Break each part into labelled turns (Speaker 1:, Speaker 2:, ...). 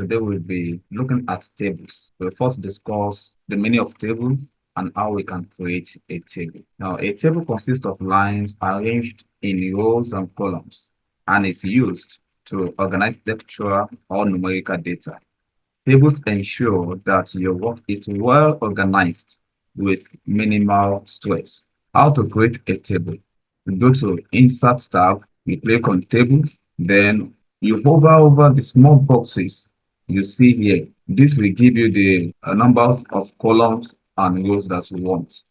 Speaker 1: Today we'll be looking at tables. We'll first discuss the meaning of tables and how we can create a table. Now, a table consists of lines arranged in rows and columns and is used to organize textual or numerical data. Tables ensure that your work is well organized with minimal stress. How to create a table? You go to Insert tab, you click on Tables, then you hover over the small boxes you see here. This will give you the number of columns and rows that you want.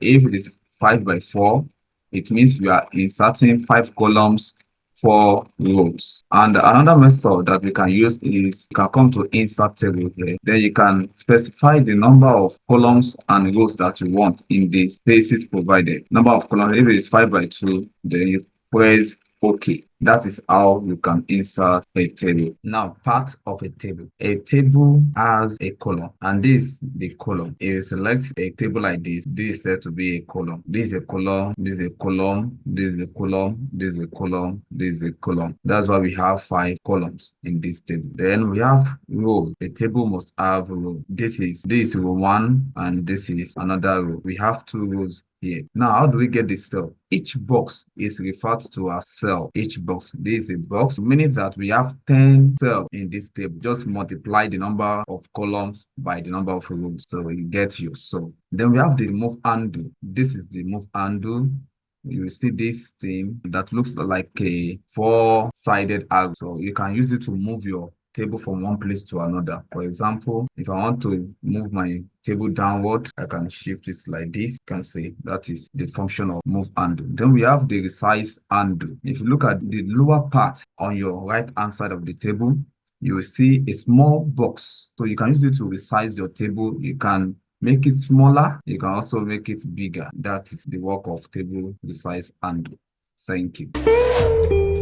Speaker 1: If it is 5 by 4, it means we are inserting 5 columns, 4 rows. And another method that we can use is you can come to insert table here. Then you can specify the number of columns and rows that you want in the spaces provided. Number of columns, if it is 5 by 2, then you press OK. That is how you can insert a table. Now, part of a table. A table has a column, and this is the column. If you select a table like this is said to be a column. This is a column, this is a column, this is a column, this is a column, this is a column. That's why we have 5 columns in this table. Then we have rows. A table must have rows. This is row 1, and this is another row. We have 2 rows here. Now, how do we get this cell? Each box is referred to as cell. Each box. This is a box, meaning that we have 10 cells in this table. Just multiply the number of columns by the number of rows, so you get your cell. Then we have the move handle. This is the move handle. You will see this thing that looks like a 4-sided arrow. So you can use it to move your table from one place to another. For example, if I want to move my table downward, I can shift it like this. You can see that is the function of move handle. Then we have the resize handle. If you look at the lower part on your right hand side of the table, you will see a small box. So you can use it to resize your table. You can make it smaller. You can also make it bigger. That is the work of table resize handle. Thank you.